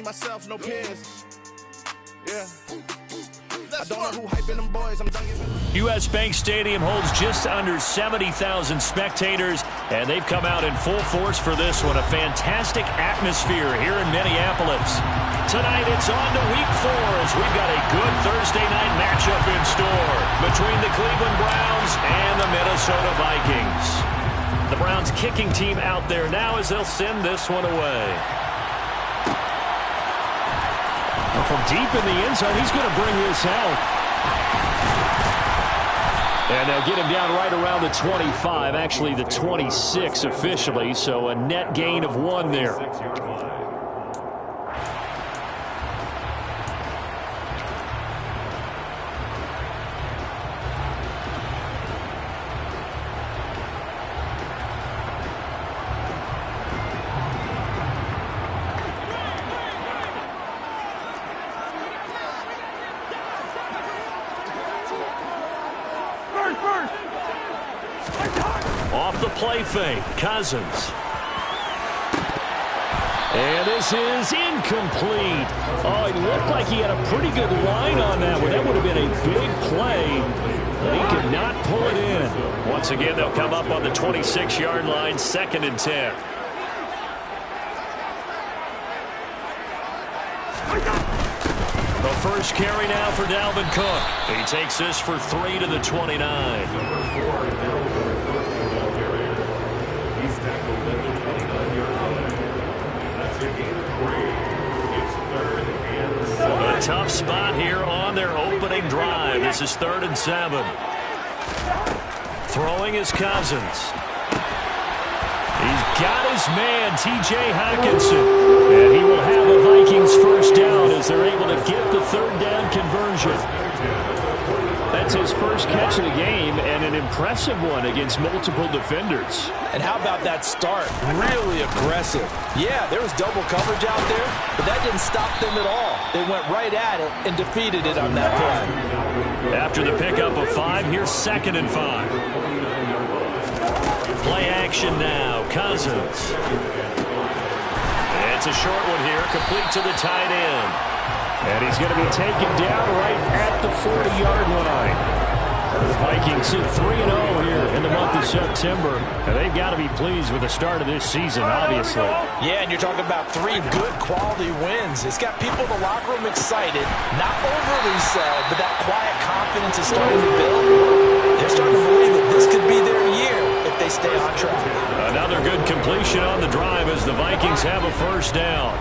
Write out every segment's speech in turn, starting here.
myself, no peers. Yeah. I don't know who hyping them boys. I'm done giving. U.S. Bank Stadium holds just under 70,000 spectators, and they've come out in full force for this one. A fantastic atmosphere here in Minneapolis. Tonight it's on to Week 4 as we've got a good Thursday night matchup in store between the Cleveland Browns and the Minnesota Vikings. The Browns kicking team out there now as they'll send this one away. From deep in the end zone, he's going to bring this out. And they'll get him down right around the 25, actually the 26 officially, so a net gain of 1 there. Off the play fake, Cousins. And this is incomplete. Oh, it looked like he had a pretty good line on that one. That would have been a big play, but he could not pull it in. Once again, they'll come up on the 26-yard line, 2nd and 10. The first carry now for Dalvin Cook. He takes this for 3 to the 29. A tough spot here on their opening drive. This is 3rd and 7. Throwing is Cousins. He's got his man, T.J. Hockenson. And he will have the Vikings first down as they're able to get the 3rd down conversion. That's his first catch of the game, and an impressive one against multiple defenders. And how about that start? Really aggressive. Yeah, there was double coverage out there, but that didn't stop them at all. They went right at it and defeated it on that play. After the pickup of 5, here's 2nd and 5. Play action now, Cousins. It's a short one here, complete to the tight end. And he's going to be taken down right at the 40-yard line. The Vikings sit 3-0 here in the month of September. And they've got to be pleased with the start of this season, obviously. Yeah, and you're talking about 3 good quality wins. It's got people in the locker room excited. Not overly so, but that quiet confidence is starting to build. They're starting to believe that this could be their year if they stay on track. Another good completion on the drive as the Vikings have a first down.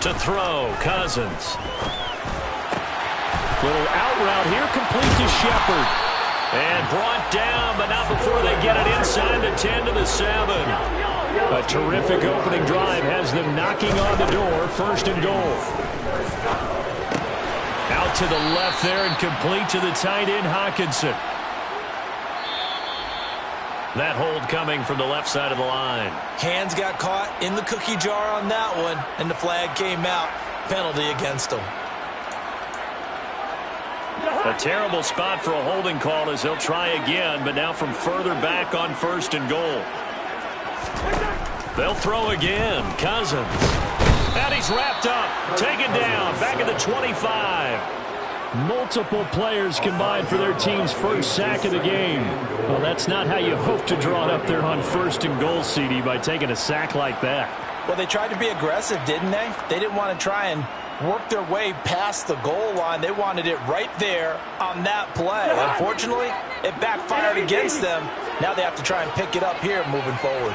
To throw, Cousins. Little out route here, complete to Shepard. And brought down, but not before they get it inside the 10 to the 7. A terrific opening drive has them knocking on the door, 1st and goal. Out to the left there and complete to the tight end, Hockenson. That hold coming from the left side of the line. Hands got caught in the cookie jar on that one, and the flag came out. Penalty against them. A terrible spot for a holding call as they'll try again, but now from further back on 1st and goal. They'll throw again. Cousins. And he's wrapped up. Taken down. Back at the 25. Multiple players combined for their team's first sack of the game. Well, that's not how you hope to draw it up there on 1st and goal, CD, by taking a sack like that. Well, they tried to be aggressive, didn't they? They didn't want to try and work their way past the goal line. They wanted it right there on that play. Unfortunately, it backfired against them. Now they have to try and pick it up here moving forward.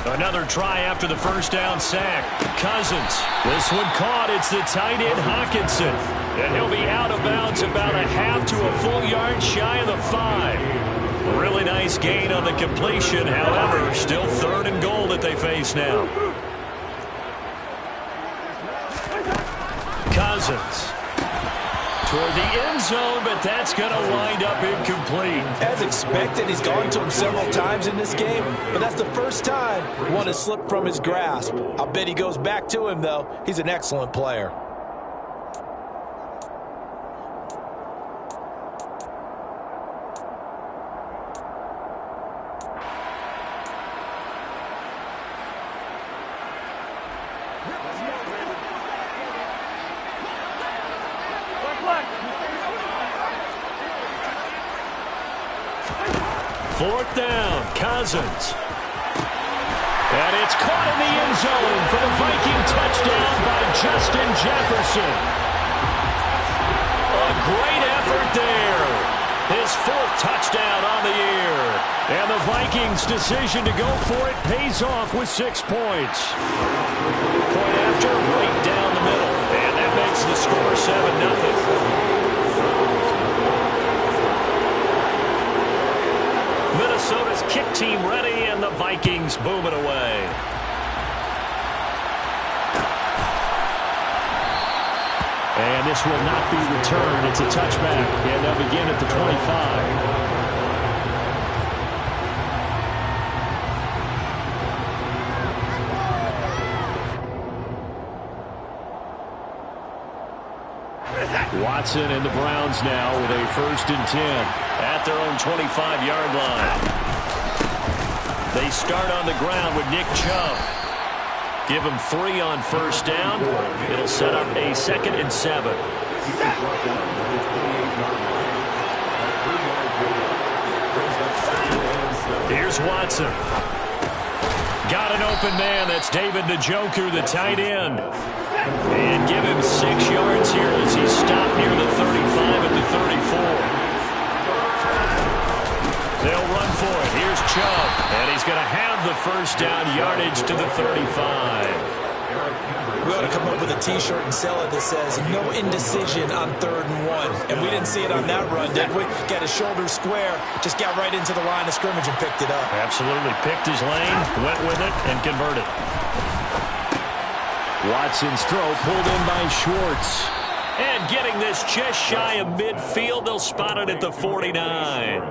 Another try after the first down sack. Cousins. This one caught. It's the tight end, Hockenson. And he'll be out of bounds about a half to a full yard shy of the 5. Really nice gain on the completion. However, still 3rd and goal that they face now. Cousins. Toward the end zone, but that's going to wind up incomplete. As expected, he's gone to him several times in this game, but that's the first time one has slipped from his grasp. I'll bet he goes back to him, though. He's an excellent player. 4th down, Cousins. And it's caught in the end zone for the Viking touchdown by Justin Jefferson. A great effort there. His 4th touchdown on the year. And the Vikings' decision to go for it pays off with 6 points. Point after, right down the middle. And that makes the score 7-0. Minnesota's kick team ready, and the Vikings boom it away. And this will not be returned. It's a touchback, and they'll begin at the 25. Watson and the Browns now with a 1st and 10 at their own 25-yard line. They start on the ground with Nick Chubb. Give him 3 on 1st down. It'll set up a 2nd and 7. Here's Watson. Got an open man. That's David Njoku, the tight end. And give him 6 yards here as he's stopped near the 35 at the 34. They'll run for it. Here's Chubb. And he's going to have the 1st down yardage to the 35. We ought to come up with a T-shirt and sell it that says, no indecision on 3rd and 1. And we didn't see it on that run, did we? Got his shoulder square, just got right into the line of scrimmage and picked it up. Absolutely. Picked his lane, went with it, and converted. Watson's throw pulled in by Schwartz. And getting this just shy of midfield, they'll spot it at the 49.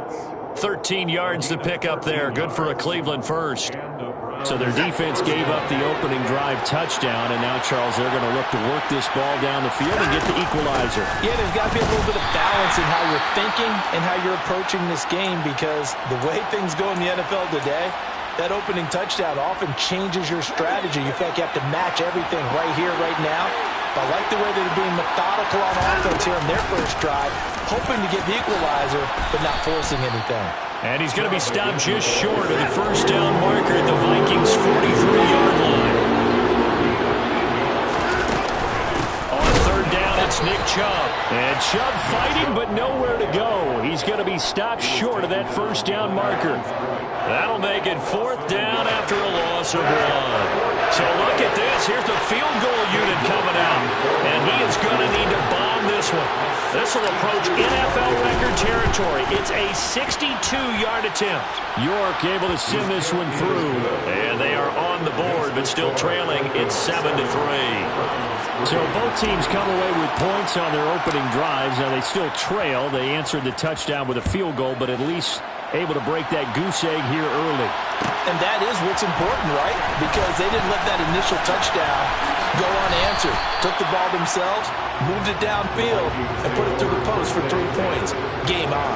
13 yards to pick up there. Good for a Cleveland first. So their defense gave up the opening drive touchdown, and now, Charles, they're going to look to work this ball down the field and get the equalizer. Yeah, there's got to be a little bit of balance in how you're thinking and how you're approaching this game, because the way things go in the NFL today, that opening touchdown often changes your strategy. You feel like you have to match everything right here, right now. But I like the way they're being methodical on offense here in their first drive, hoping to get the equalizer, but not forcing anything. And he's going to be stopped just short of the 1st down marker at the Vikings' 43-yard line. On 3rd down, it's Nick Chubb. And Chubb fighting, but nowhere to go. He's going to be stopped short of that 1st down marker. That'll make it 4th down after a loss of 1. So look at this. Here's the field goal unit coming out. And he is going to need to bomb this one. This will approach NFL record territory. It's a 62-yard attempt. York able to send this one through. And they are on the board, but still trailing. It's 7-3. So both teams come away with points on their opening drives. Now they still trail. They answered the touchdown with a field goal, but at least able to break that goose egg here early. And that is what's important, right? Because they didn't let that initial touchdown go unanswered. Took the ball themselves, moved it downfield, and put it through the post for 3 points. Game on.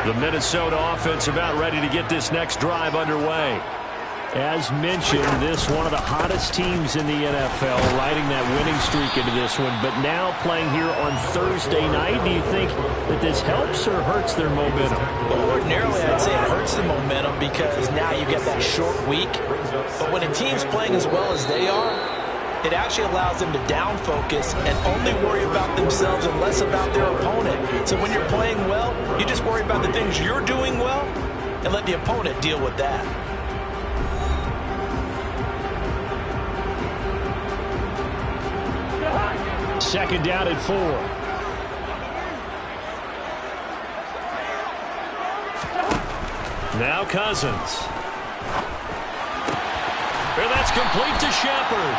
The Minnesota offense about ready to get this next drive underway. As mentioned, this one of the hottest teams in the NFL, riding that winning streak into this one, but now playing here on Thursday night. Do you think that this helps or hurts their momentum? Well, ordinarily, I'd say it hurts the momentum because now you get that short week. But when a team's playing as well as they are, it actually allows them to down focus and only worry about themselves and less about their opponent. So when you're playing well, you just worry about the things you're doing well and let the opponent deal with that. Second down at 4. Now Cousins. And that's complete to Shepard.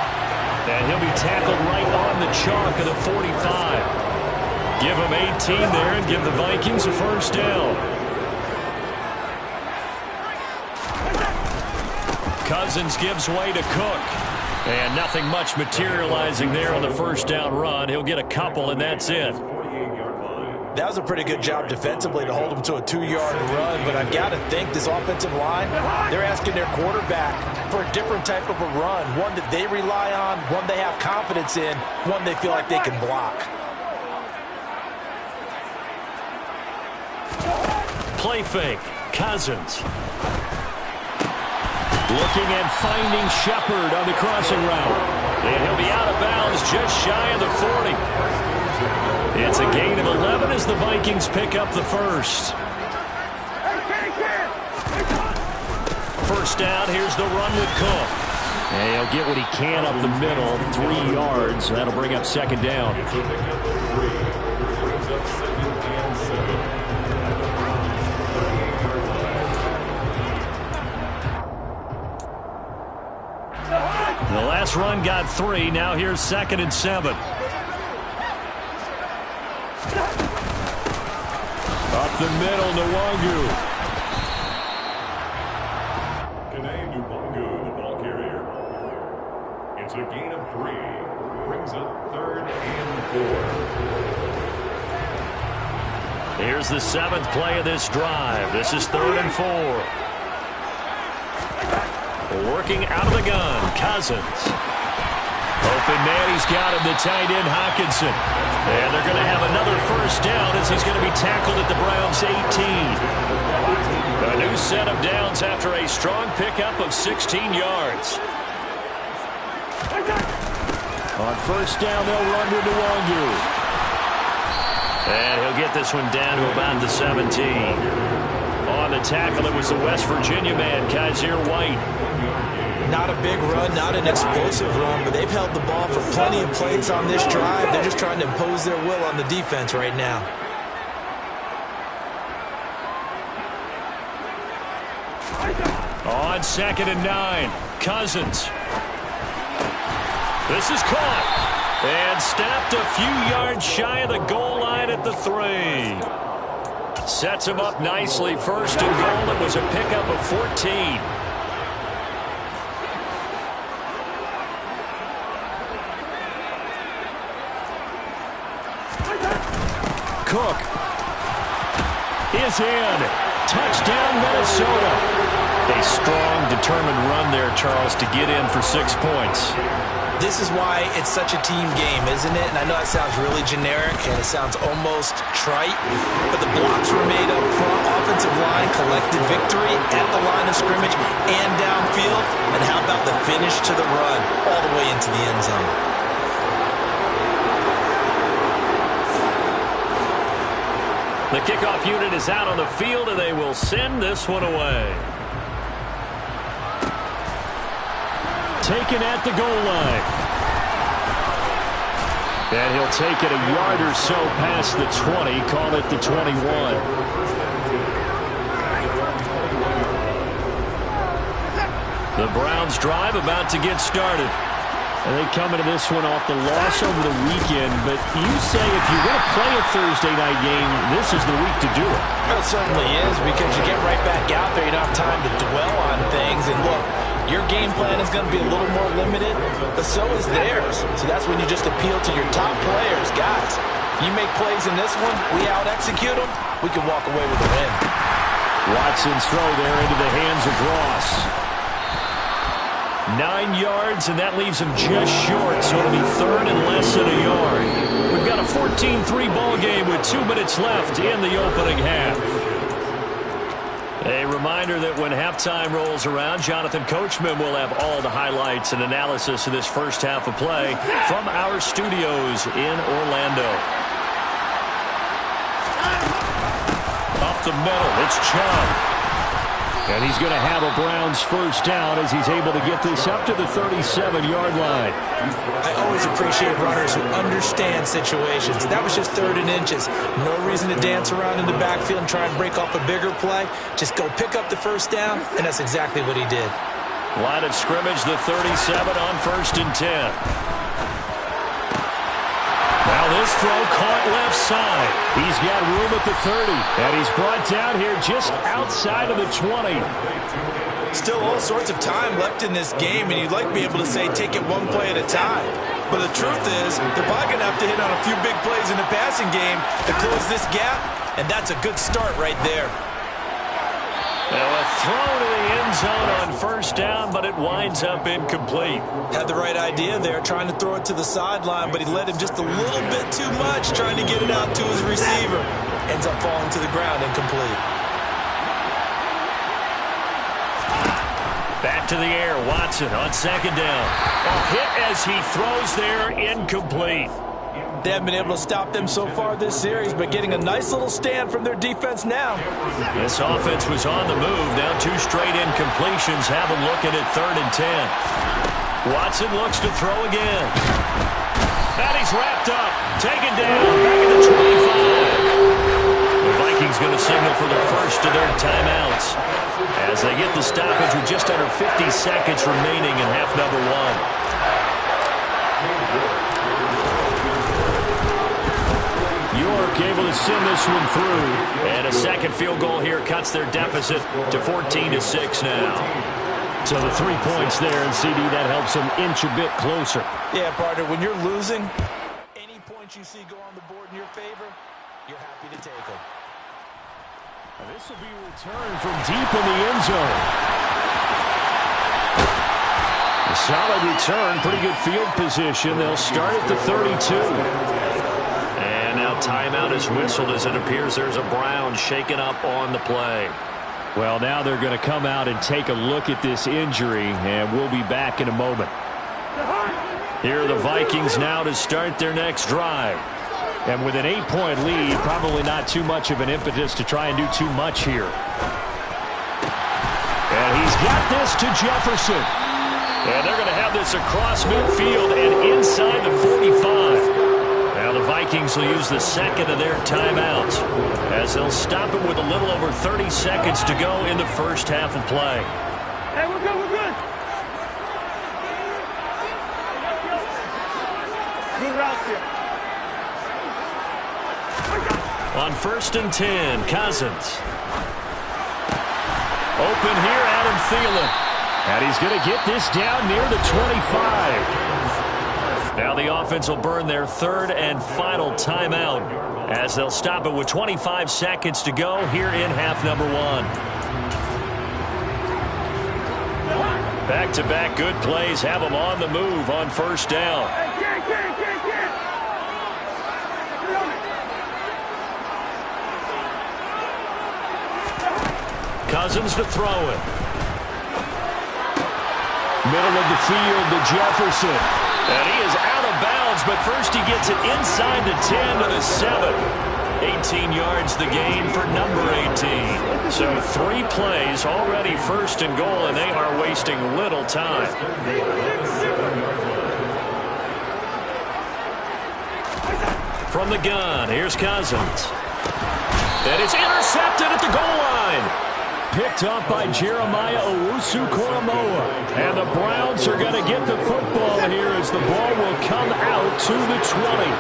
And he'll be tackled right on the chalk of the 45. Give him 18 there and give the Vikings a 1st down. Cousins gives way to Cook. And nothing much materializing there on the 1st down run. He'll get a couple, and that's it. That was a pretty good job defensively to hold them to a 2-yard run, but I've got to think this offensive line, they're asking their quarterback for a different type of a run, one that they rely on, one they have confidence in, one they feel like they can block. Play fake. Cousins. Looking and finding Shepard on the crossing route. And he'll be out of bounds just shy of the 40. It's a gain of 11 as the Vikings pick up the first. First down, here's the run with Cook. And he'll get what he can up the middle, 3 yards. That'll bring up second down. The last run got 3. Now here's 2nd and 7. Up the middle, Nwangu. Kene Nwangu, the ball carrier. It's a gain of 3. Brings up 3rd and 4. Here's the 7th play of this drive. This is 3rd and 4. Working out of the gun, Cousins. Open man, he's got him, the tight end, Hockenson. And they're going to have another first down as he's going to be tackled at the Browns' 18. A new set of downs after a strong pickup of 16 yards. On first down, they'll run with Nwangu. And he'll get this one down to about the 17. On the tackle, it was the West Virginia man, Kaiser White. Not a big run, not an explosive run, but they've held the ball for plenty of plays on this drive. They're just trying to impose their will on the defense right now. On 2nd and 9, Cousins. This is caught. And snapped a few yards shy of the goal line at the 3. Sets him up nicely. 1st and goal. It was a pickup of 14. Cook is in. Touchdown, Minnesota. A strong, determined run there, Charles, to get in for 6 points. This is why it's such a team game, isn't it? And I know that sounds really generic and it sounds almost trite, but the blocks were made up front. Offensive line collected victory at the line of scrimmage and downfield. And how about the finish to the run all the way into the end zone? The kickoff unit is out on the field, and they will send this one away. Taken at the goal line. And he'll take it a yard or so past the 20, call it the 21. The Browns drive about to get started. And they come into this one off the loss over the weekend, but you say if you're going to play a Thursday night game, this is the week to do it. Well, it certainly is, because you get right back out there. You don't have time to dwell on things. And look, your game plan is going to be a little more limited, but so is theirs. So that's when you just appeal to your top players. Guys, you make plays in this one, we out-execute them, we can walk away with a win. Watson's throw there into the hands of Ross. 9 yards, and that leaves him just short, so it'll be 3rd and less than a yard. We've got a 14-3 ball game with 2 minutes left in the opening half. A reminder that when halftime rolls around, Jonathan Coachman will have all the highlights and analysis of this first half of play from our studios in Orlando. Up the middle, it's Chubb. And he's going to have a Browns first down as he's able to get this up to the 37-yard line. I always appreciate runners who understand situations. That was just 3rd and inches. No reason to dance around in the backfield and try and break off a bigger play. Just go pick up the first down, and that's exactly what he did. Line of scrimmage, the 37 on 1st and 10. Now this throw caught left side. He's got room at the 30, and he's brought down here just outside of the 20. Still all sorts of time left in this game, and you'd like to be able to say take it one play at a time. But the truth is, they're probably going to have to hit on a few big plays in the passing game to close this gap, and that's a good start right there. Now a throw to the end zone on first down, but it winds up incomplete. Had the right idea there, trying to throw it to the sideline, but he led him just a little bit too much, trying to get it out to his receiver. Ends up falling to the ground, incomplete. Back to the air, Watson on second down. A hit as he throws there, incomplete. They haven't been able to stop them so far this series, but getting a nice little stand from their defense now. This offense was on the move. Now 2 straight incompletions. Have them looking at 3rd and 10. Watson looks to throw again. And he's wrapped up. Taken down. Back at the 25. The Vikings going to signal for the first of their timeouts as they get the stoppage with just under 50 seconds remaining in half number 1. York able to send this one through. And a second field goal here cuts their deficit to 14-6 now. So the 3 points there, and CD, that helps them inch a bit closer. Yeah, partner, when you're losing, any points you see go on the board in your favor, you're happy to take them. This will be returned from deep in the end zone. A solid return, pretty good field position. They'll start at the 32. And now timeout is whistled as it appears there's a Brown shaken up on the play. Well, now they're going to come out and take a look at this injury, and we'll be back in a moment. Here are the Vikings now to start their next drive. And with an 8-point lead, probably not too much of an impetus to try and do too much here. And he's got this to Jefferson. And they're going to have this across midfield and inside the 45. Now the Vikings will use the second of their timeouts as they'll stop it with a little over 30 seconds to go in the first half of play. Hey, we're good, we're good. Good route here. On 1st and 10, Cousins. Open here, Adam Thielen. And he's going to get this down near the 25. Now the offense will burn their 3rd and final timeout as they'll stop it with 25 seconds to go here in half number 1. Back-to-back good plays have them on the move on first down. Cousins to throw it. Middle of the field to Jefferson. And he is out of bounds, but first he gets it inside the 10 to the 7. 18 yards the gain for number 18. So 3 plays already 1st and goal, and they are wasting little time. From the gun, here's Cousins. And it's intercepted at the goal line. Picked up by Jeremiah Owusu-Koramoah. And the Browns are going to get the football here as the ball will come out to the 20.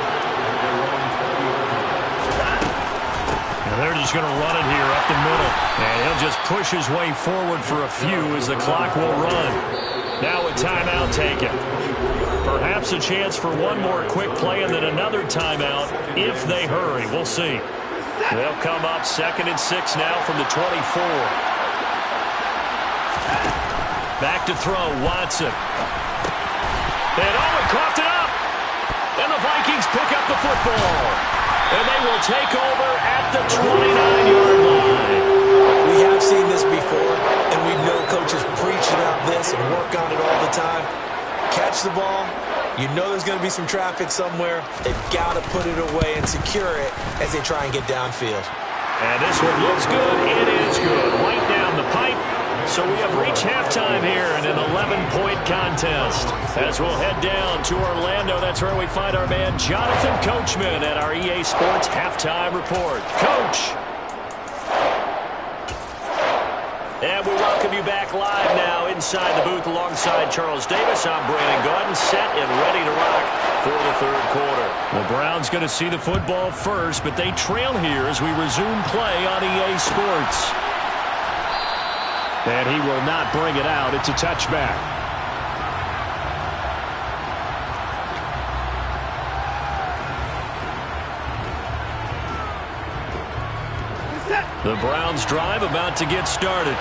And they're just going to run it here up the middle. And he'll just push his way forward for a few as the clock will run. Now a timeout taken. Perhaps a chance for one more quick play and then another timeout if they hurry. We'll see. They'll come up 2nd and 6 now from the 24. Back to throw, Watson. And he coughed it up. And the Vikings pick up the football. And they will take over at the 29-yard line. We have seen this before, and we know coaches preach about this and work on it all the time. Catch the ball. You know there's going to be some traffic somewhere. They've got to put it away and secure it as they try and get downfield. And this one looks good. It is good. Right down the pipe. So we have reached halftime here in an 11-point contest. As we'll head down to Orlando, that's where we find our man Jonathan Coachman at our EA Sports Halftime Report. Coach. And we welcome you back live now inside the booth alongside Charles Davis. I'm Brandon Gaudin, set and ready to rock for the 3rd quarter. The Browns going to see the football first, but they trail here as we resume play on EA Sports. And he will not bring it out. It's a touchback. The Browns drive about to get started.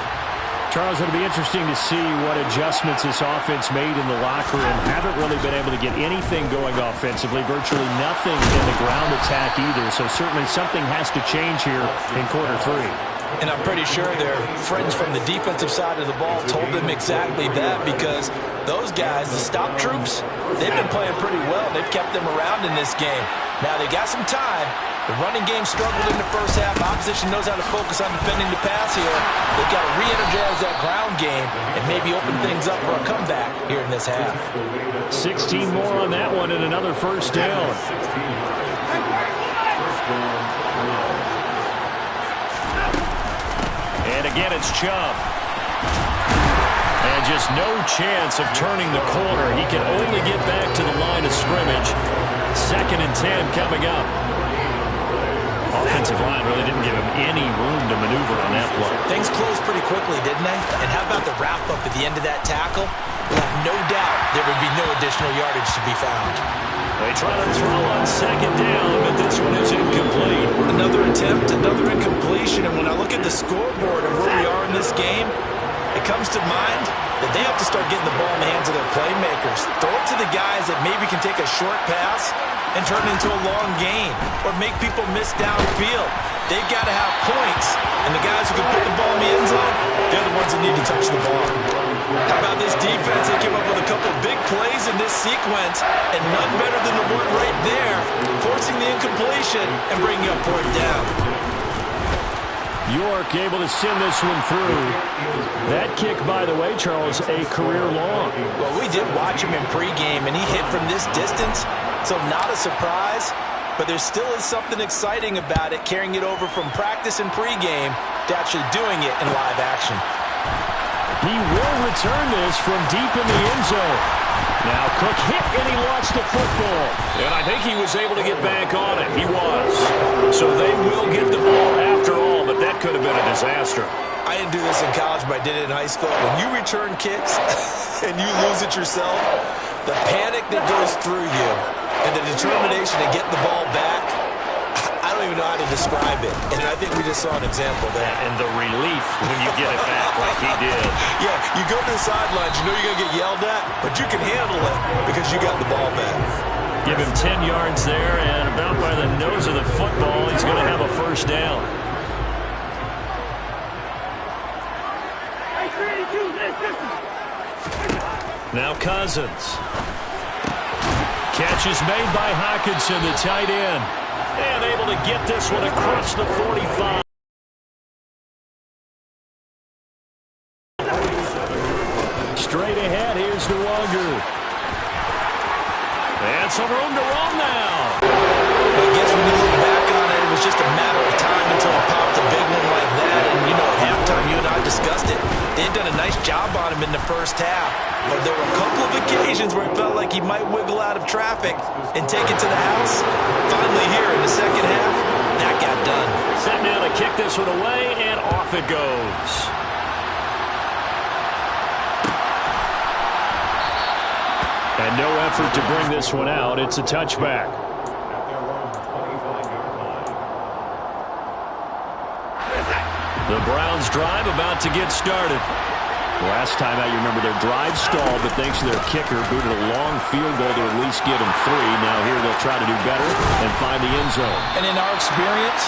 Charles, it'll be interesting to see what adjustments this offense made in the locker room. Haven't really been able to get anything going offensively, virtually nothing in the ground attack either. So certainly something has to change here in quarter three. And I'm pretty sure their friends from the defensive side of the ball told them exactly that, because those guys, the stop troops, they've been playing pretty well. They've kept them around in this game. Now they got some time. The running game struggled in the first half. Opposition knows how to focus on defending the pass here. They've got to re-energize that ground game and maybe open things up for a comeback here in this half. 16 more on that one and another first down. And again, it's Chubb. And just no chance of turning the corner. He can only get back to the line of scrimmage. 2nd and 10 coming up. Offensive line really didn't give him any room to maneuver on that play. Things closed pretty quickly, didn't they? And how about the wrap-up at the end of that tackle? Left no doubt there would be no additional yardage to be found. They try to throw on 2nd down, but this one is incomplete. Another attempt, another incompletion. And when I look at the scoreboard and where we are in this game, it comes to mind that they have to start getting the ball in the hands of their playmakers. Throw it to the guys that maybe can take a short pass and turn it into a long gain, or make people miss downfield. They've got to have points, and the guys who can put the ball in the end zone, they're the ones that need to touch the ball. How about this defense? They came up with a couple big plays in this sequence, and none better than the one right there, forcing the incompletion and bringing up 4th down. York able to send this one through. That kick, by the way, Charles, a career long. Well, we did watch him in pregame, and he hit from this distance, so not a surprise, but there still is something exciting about it, carrying it over from practice and pregame to actually doing it in live action. He will return this from deep in the end zone. Now Cook hit, and he lost the football. And I think he was able to get back on it. He was. So they will get the ball after all, but that could have been a disaster. I didn't do this in college, but I did it in high school. When you return kicks and you lose it yourself, the panic that goes through you and the determination to get the ball back, I don't even know how to describe it. And I think we just saw an example there. And the relief when you get it back like he did. Yeah, you go to the sidelines, you know you're going to get yelled at, but you can handle it because you got the ball back. Give him 10 yards there, and about by the nose of the football, he's going to have a first down. Now Cousins. Catch is made by Hockenson, the tight end. And able to get this one across the 45. Straight ahead, here's Nwogu. And some room to roam now. I guess when you look back on it, it was just a matter of time until it popped a big one like that. And, you know, at halftime, you and I discussed it. They had done a nice job on him in the first half. But there were a couple of occasions where it felt like he might wiggle out of traffic and take it to the house. Finally here in the second half, that got done. Set now to kick this one away, and off it goes. And no effort to bring this one out. It's a touchback. The Browns drive about to get started. Last time out, you remember their drive stalled, but thanks to their kicker, booted a long field goal to at least get them 3. Now here they'll try to do better and find the end zone. And in our experience,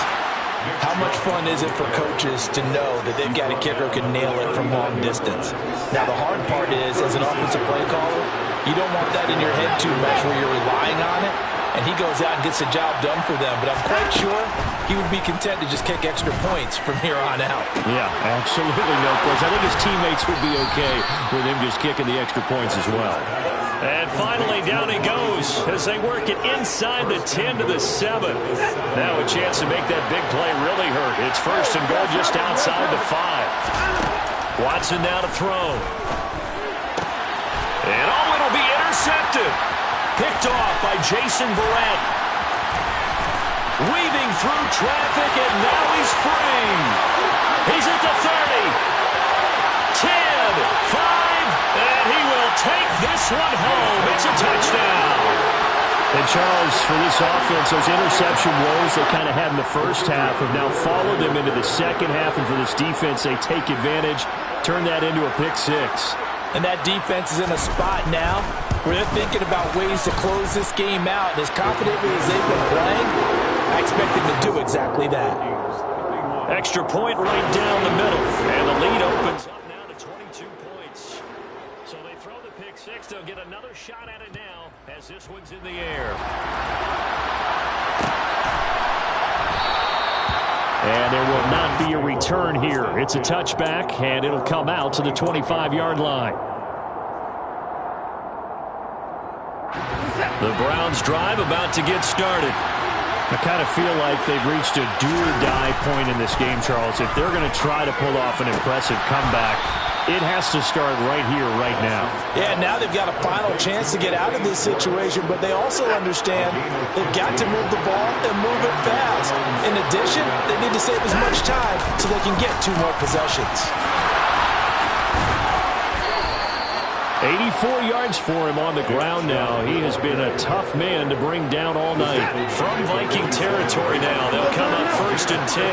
how much fun is it for coaches to know that they've got a kicker who can nail it from long distance? Now, the hard part is, as an offensive play caller, you don't want that in your head too much where you're relying on it, and he goes out and gets the job done for them. But I'm quite sure he would be content to just kick extra points from here on out. Yeah, absolutely no question. I think his teammates would be okay with him just kicking the extra points as well. And finally, down he goes as they work it inside the 10 to the 7. Now a chance to make that big play really hurt. It's 1st and goal just outside the 5. Watson now to throw. And it'll be intercepted. Picked off by Jason Verrett. Weaving through traffic, and now he's free. He's at the 30. 10, 5, and he will take this one home. It's a touchdown. And Charles, for this offense, those interception woes they kind of had in the first half have now followed them into the second half. And for this defense, they take advantage, turn that into a pick six. And that defense is in a spot now where they're thinking about ways to close this game out. And as confidently as they've been playing, I expect them to do exactly that. Extra point right down the middle. And the lead opens up now to 22 points. So they throw the pick six. They'll get another shot at it now as this one's in the air. And there will not be a return here. It's a touchback, and it'll come out to the 25-yard line. The Browns drive about to get started. I kind of feel like they've reached a do-or-die point in this game, Charles. If they're going to try to pull off an impressive comeback, it has to start right here, right now. Yeah, now they've got a final chance to get out of this situation, but they also understand they've got to move the ball and move it fast. In addition, they need to save as much time so they can get 2 more possessions. 84 yards for him on the ground now. He has been a tough man to bring down all night. From Viking territory now, they'll come up 1st and 10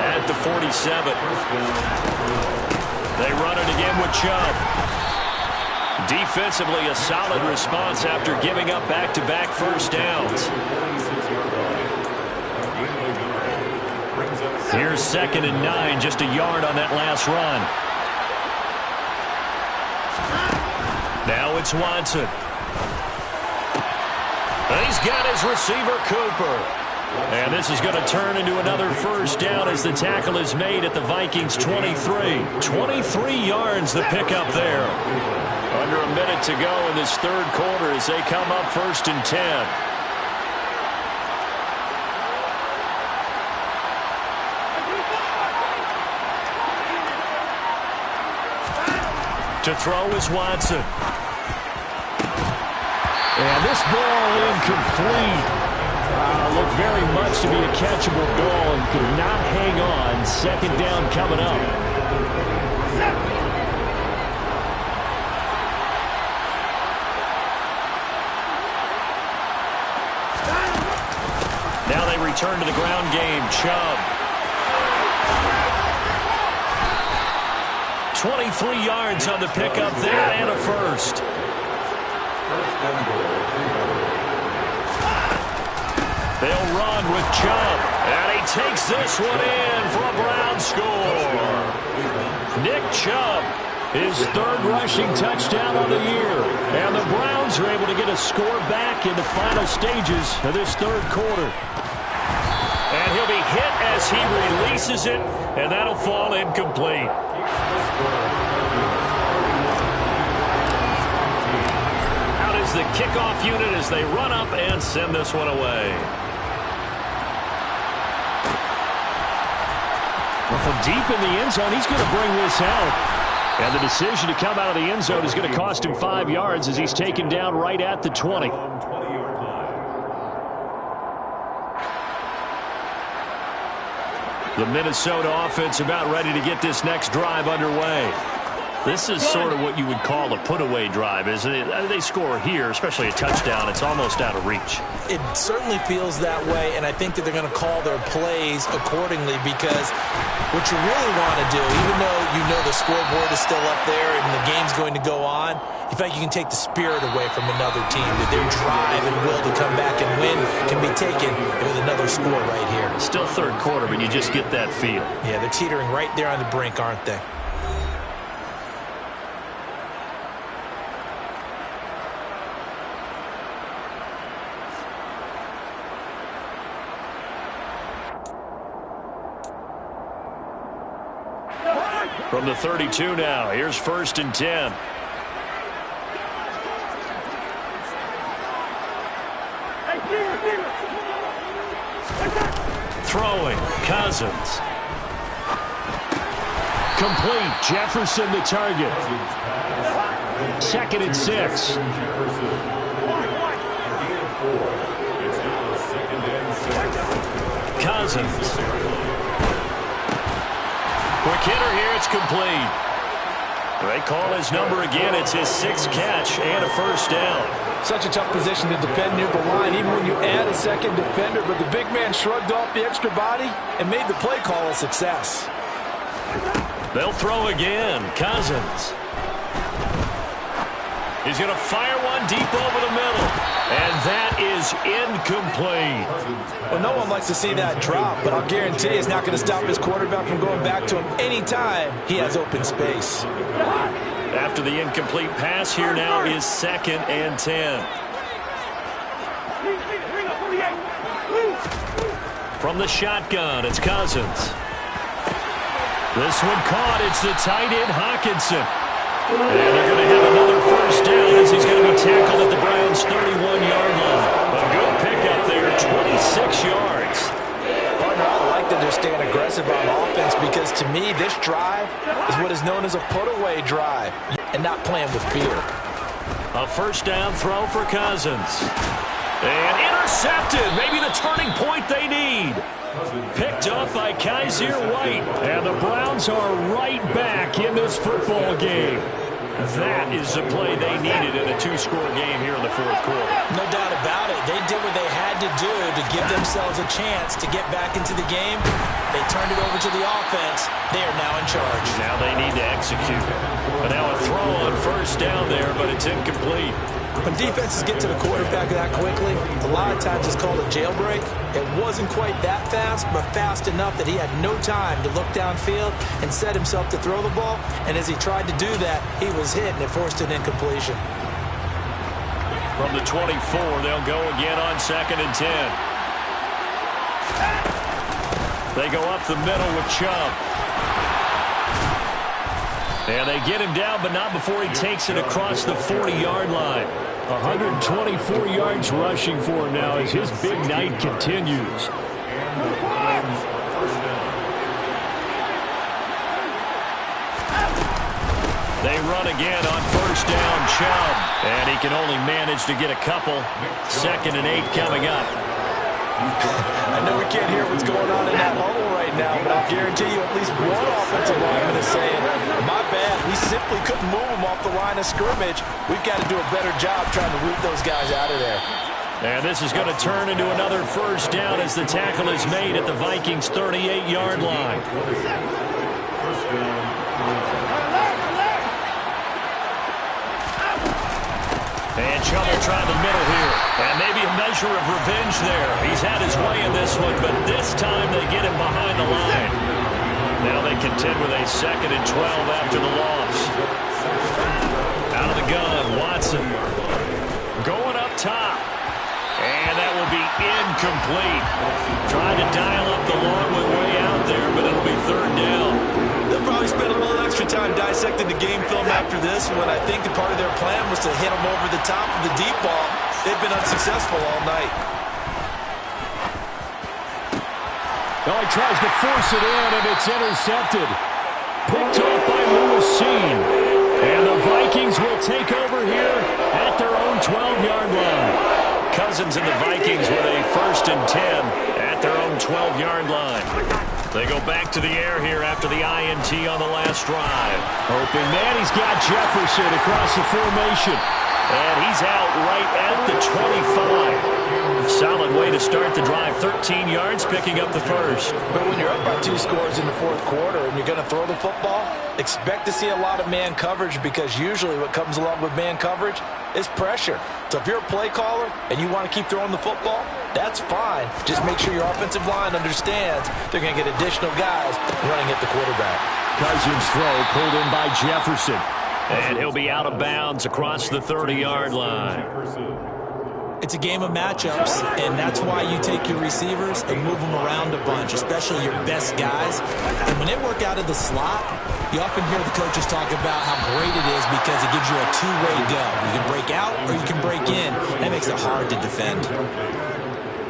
at the 47. They run it again with Chubb. Defensively, a solid response after giving up back-to-back first downs. Here's 2nd and 9, just a yard on that last run. Now it's Watson. He's got his receiver, Cooper. And this is going to turn into another first down as the tackle is made at the Vikings' 23. 23 yards the pickup there. Under a minute to go in this third quarter as they come up 1st and 10. To throw is Watson. And this ball incomplete. Looked very much to be a catchable ball and could not hang on. 2nd down coming up. Now they return to the ground game. Chubb. 23 yards on the pickup there and a first. They'll run with Chubb. And he takes this one in for a Brown score. Nick Chubb, his 3rd rushing touchdown of the year. And the Browns are able to get a score back in the final stages of this third quarter. And he'll be hit as he releases it, and that'll fall incomplete. Out is the kickoff unit as they run up and send this one away. Well, from deep in the end zone, he's going to bring this out. And the decision to come out of the end zone is going to cost him 5 yards as he's taken down right at the 20. The Minnesota offense about ready to get this next drive underway. This is sort of what you would call a put-away drive, isn't it? They score here, especially a touchdown. It's almost out of reach. It certainly feels that way, and I think that they're going to call their plays accordingly because what you really want to do, even though you know the scoreboard is still up there and the game's going to go on, you feel like you can take the spirit away from another team, that their drive and will to come back and win can be taken with another score right here. Still third quarter, but you just get that feel. Yeah, they're teetering right there on the brink, aren't they? From the 32 now, here's 1st and 10. Throwing, Cousins. Complete. Jefferson the target. 2nd and 6. Cousins. Quick hitter here, it's complete. They call his number again. It's his 6th catch and a first down. Such a tough position to defend near the line, even when you add a second defender. But the big man shrugged off the extra body and made the play call a success. They'll throw again. Cousins. He's going to fire one deep over the middle. And that is incomplete. Well, no one likes to see that drop, but I'll guarantee it's not going to stop his quarterback from going back to him anytime he has open space. After the incomplete pass, here now is 2nd and 10. From the shotgun, it's Cousins. This one caught. It's the tight end, Hockenson. And they're going to have another first down as he's going to be tackled at the Browns' 31-yard line. A good pickup there, 26 yards. Partner, I like that they're staying aggressive on offense because, to me, this drive is what is known as a put-away drive and not playing with fear. A first down throw for Cousins. And intercepted. Maybe the turning point they need. Picked up by Kaiser White. And the Browns are right back in this football game. That is the play they needed in a 2-score game here in the 4th quarter. No doubt about it. They did what they had to do to give themselves a chance to get back into the game. They turned it over to the offense. They are now in charge. Now they need to execute. But now a throw on first down there, but it's incomplete. When defenses get to the quarterback that quickly, a lot of times it's called a jailbreak. It wasn't quite that fast, but fast enough that he had no time to look downfield and set himself to throw the ball. And as he tried to do that, he was hit, and it forced an incompletion. From the 24, they'll go again on 2nd and 10. They go up the middle with Chubb. And they get him down, but not before he takes it across the 40-yard line. 124 yards rushing for him now as his big night continues. They run again on first down, Chubb. And he can only manage to get a couple. 2nd and 8 coming up. I know we can't hear what's going on in that huddle right now, but I'll guarantee you at least one offensive lineman is saying, my bad, we simply couldn't move them off the line of scrimmage. We've got to do a better job trying to root those guys out of there. And this is going to turn into another first down as the tackle is made at the Vikings' 38-yard line. And Chubb will try the middle here. And maybe a measure of revenge there. He's had his way in this one, but this time they get him behind the line. Now they contend with a 2nd and 12 after the loss. Out of the gun, Watson. Going up top. And that will be incomplete. Trying to dial up the long way out there, but it'll be 3rd down. They'll probably spend a little extra time dissecting the game film after this one. I think the part of their plan was to hit them over the top of the deep ball. They've been unsuccessful all night. Well, he tries to force it in, and it's intercepted. Picked off by Lewisine. And the Vikings will take over here at their own 12-yard line. Cousins and the Vikings with a 1st and 10 at their own 12-yard line. They go back to the air here after the INT on the last drive. Open man, he's got Jefferson across the formation. And he's out right at the 25. Solid way to start the drive. 13 yards, picking up the first. But when you're up by 2 scores in the 4th quarter and you're going to throw the football, expect to see a lot of man coverage because usually what comes along with man coverage is pressure. So if you're a play caller and you want to keep throwing the football, that's fine. Just make sure your offensive line understands they're going to get additional guys running at the quarterback. Cousins throw pulled in by Jefferson. And he'll be out of bounds across the 30-yard line. It's a game of matchups, and that's why you take your receivers and move them around a bunch, especially your best guys. And when they work out of the slot, you often hear the coaches talk about how great it is because it gives you a two-way go. You can break out or you can break in. That makes it hard to defend.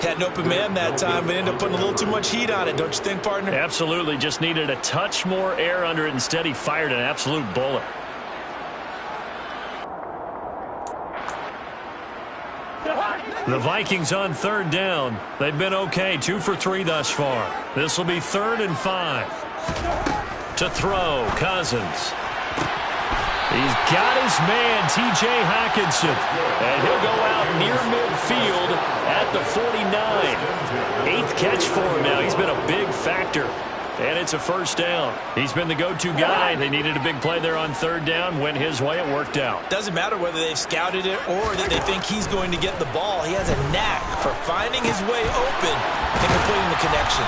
Had an open man that time, but ended up putting a little too much heat on it, don't you think, partner? Absolutely. Just needed a touch more air under it. Instead, he fired an absolute bullet. The Vikings on 3rd down. They've been okay, 2 for 3 thus far. This will be 3rd and 5. To throw, Cousins. He's got his man, T.J. Hockenson. And he'll go out near midfield at the 49. 8th catch for him now. He's been a big factor. And it's a first down. He's been the go-to guy. They needed a big play there on 3rd down. Went his way. It worked out. Doesn't matter whether they've scouted it or that they think he's going to get the ball. He has a knack for finding his way open and completing the connection.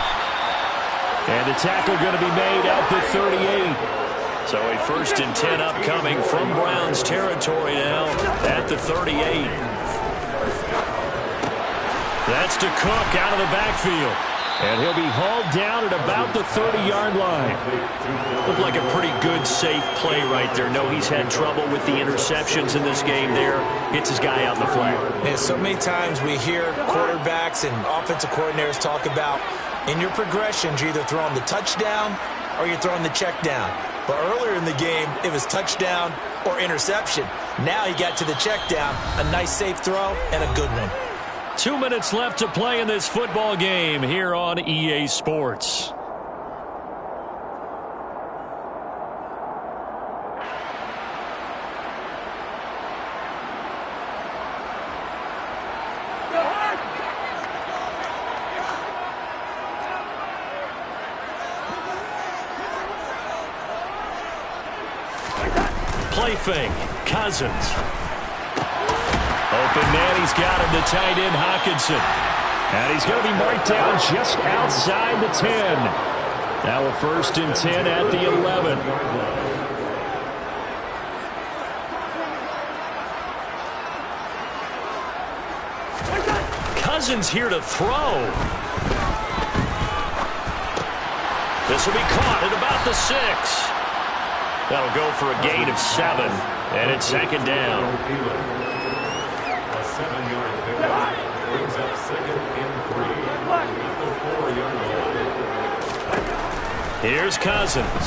And the tackle going to be made at the 38. So a 1st and 10 upcoming from Browns territory now at the 38. That's to Cook out of the backfield. And he'll be hauled down at about the 30-yard line. Looked like a pretty good, safe play right there. No, he's had trouble with the interceptions in this game there. Gets his guy out in the flat. And so many times we hear quarterbacks and offensive coordinators talk about in your progressions, you're either throwing the touchdown or you're throwing the check down. But earlier in the game, it was touchdown or interception. Now he got to the check down, a nice safe throw, and a good one. 2 minutes left to play in this football game here on EA Sports. Play fake, Cousins. Open man, he's got him, the tight end, Hockenson. And he's going to be marked down just outside the 10. Now a 1st and 10 at the 11. Cousins here to throw. This will be caught at about the 6. That'll go for a gain of 7. And it's 2nd down. 7-yard pickup brings up 2nd and 3 at the 4-yard line. Here's Cousins.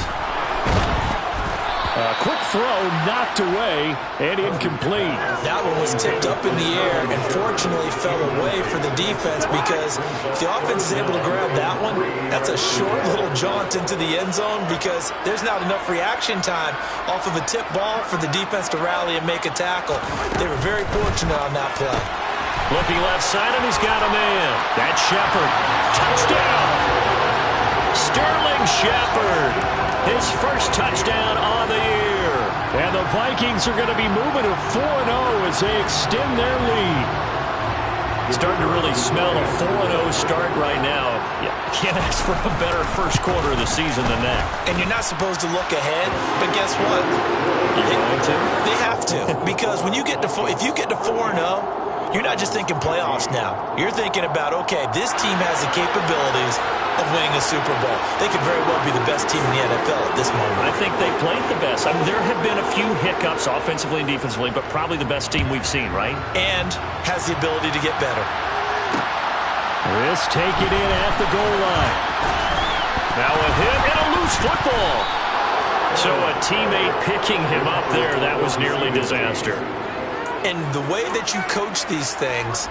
A quick throw knocked away and incomplete. That one was tipped up in the air and fortunately fell away for the defense, because if the offense is able to grab that one, that's a short little jaunt into the end zone, because there's not enough reaction time off of a tip ball for the defense to rally and make a tackle. They were very fortunate on that play. Looking left side, and he's got him in. That's Shepard. Touchdown! Sterling Shepard, his first touchdown on the year. And the Vikings are going to be moving to 4-0 as they extend their lead. Starting to really smell a 4-0 start right now. You can't ask for a better first quarter of the season than that. And you're not supposed to look ahead, but guess what? You're going to? They have to, because when you get to if you get to 4-0, you're not just thinking playoffs now. You're thinking about, okay, this team has the capabilities of winning a Super Bowl. They could very well be the best team in the NFL at this moment. I think they played the best. I mean, there have been a few hiccups offensively and defensively, but probably the best team we've seen, right? And has the ability to get better. This take it in at the goal line. Now a hit and a loose football. So a teammate picking him up there, that was nearly disaster. And the way that you coach these things,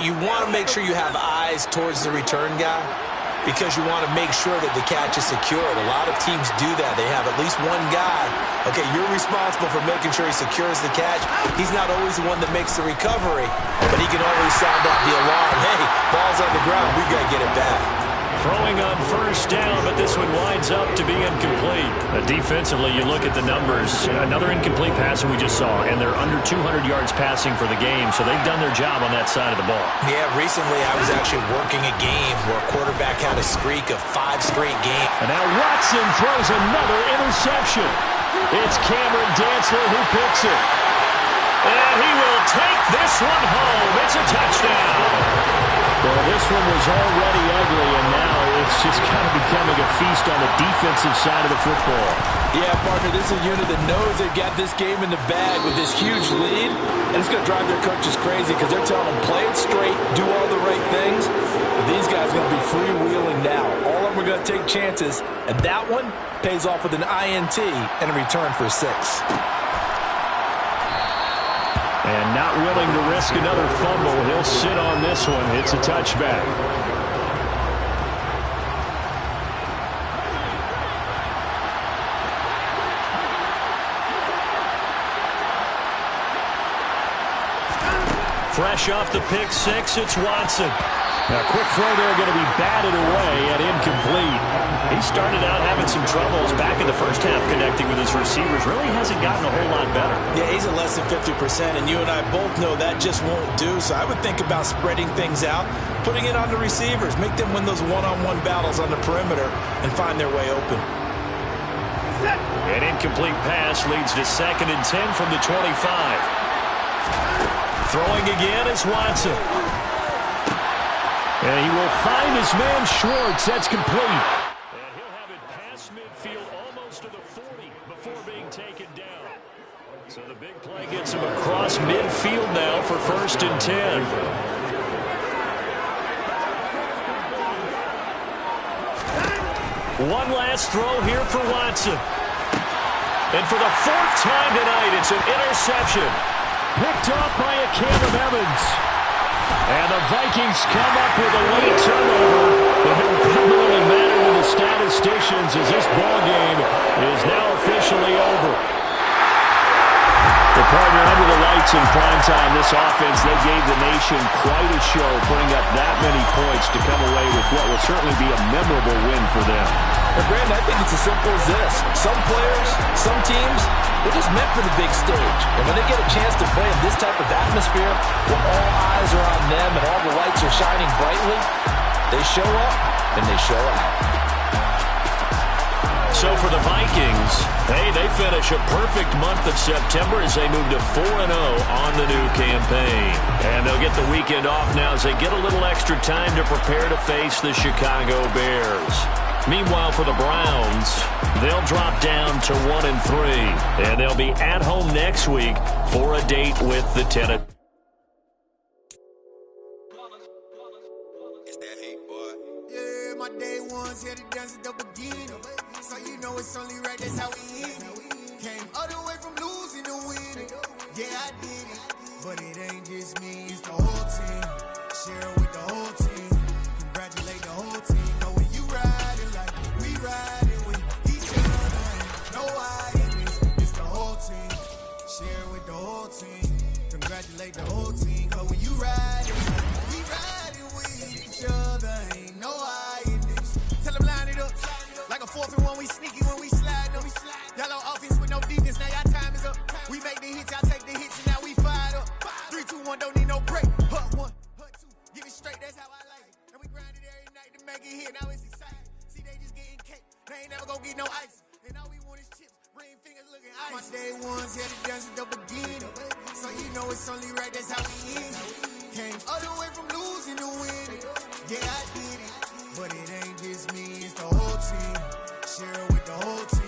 you want to make sure you have eyes towards the return guy, because you want to make sure that the catch is secured. A lot of teams do that. They have at least one guy. Okay, you're responsible for making sure he secures the catch. He's not always the one that makes the recovery, but he can always sound out the alarm. Hey, ball's on the ground. We've got to get it back. Throwing on first down, but this one winds up to be incomplete. Defensively, you look at the numbers. Another incomplete pass that we just saw, and they're under 200 yards passing for the game, so they've done their job on that side of the ball. Yeah, recently I was actually working a game where a quarterback had a streak of 5 straight games. And now Watson throws another interception. It's Cameron Dantzler who picks it. And he will take this one home. It's a touchdown. Well, this one was already ugly, and now it's just kind of becoming a feast on the defensive side of the football. Yeah, partner, this is a unit that knows they've got this game in the bag with this huge lead, and it's going to drive their coaches crazy because they're telling them, play it straight, do all the right things. But these guys are going to be freewheeling now. All of them are going to take chances, and that one pays off with an INT and a return for 6. And not willing to risk another fumble, he'll sit on this one. It's a touchback. Fresh off the pick six, it's Watson. A quick throw there going to be batted away and incomplete. He started out having some troubles back in the first half connecting with his receivers. Really hasn't gotten a whole lot better. Yeah, he's at less than 50%, and you and I both know that just won't do. So I would think about spreading things out, putting it on the receivers, make them win those one-on-one battles on the perimeter and find their way open. An incomplete pass leads to 2nd and 10 from the 25. Throwing again is Watson. And he will find his man Schwartz. That's complete. And he'll have it past midfield almost to the 40 before being taken down. So the big play gets him across midfield now for 1st and 10. One last throw here for Watson. And for the 4th time tonight, it's an interception. Picked off by a Cameron Evans. And the Vikings come up with a late turnover. But it will probably matter to the statisticians as this ball game is now officially over. The partner under the lights in primetime, this offense, they gave the nation quite a show, putting up that many points to come away with what will certainly be a memorable win for them. Well, Brandon, I think it's as simple as this. Some players, some teams, they're just meant for the big stage. And when they get a chance to play in this type of atmosphere, where all eyes are on them and all the lights are shining brightly, they show up and they show out. So for the Vikings, hey, they finish a perfect month of September as they move to 4-0 on the new campaign. And they'll get the weekend off now as they get a little extra time to prepare to face the Chicago Bears. Meanwhile, for the Browns, they'll drop down to 1-3, and they'll be at home next week for a date with the Tennessee. It's that hate, boy. Yeah, my day ones here to dance at the beginning. So you know it's only right, that's how we hit it. Came all the way from losing to winning. Yeah, I did it. But it ain't just me, it's the whole team. Share it with the whole team. Congratulate the whole team. Know when you riding like we riding with each other. No hiding, it's the whole team. Share it with the whole team. Congratulate the whole team. Cause when you riding like we riding with each other. Ain't no hiding. Tell them line it up. Like a 4th and 1, we sneaky when we slide them. Yellow offense with no defense, now y'all time is up. We make the hits, y'all take the hits, and now we fired up. 3, 2, 1, don't need no break. Hut 1, hut 2, give it straight, that's how I like it. And we grind it every night to make it hit, now it's exciting. See, they just getting cake, they ain't never gonna get no ice. And all we want is chips, ring fingers looking ice. My day ones here to dance at the beginning. So you know it's only right, that's how we end. Came all the way from losing to winning. Yeah, I did it. But it ain't just me, it's the whole team. Share it with the whole team.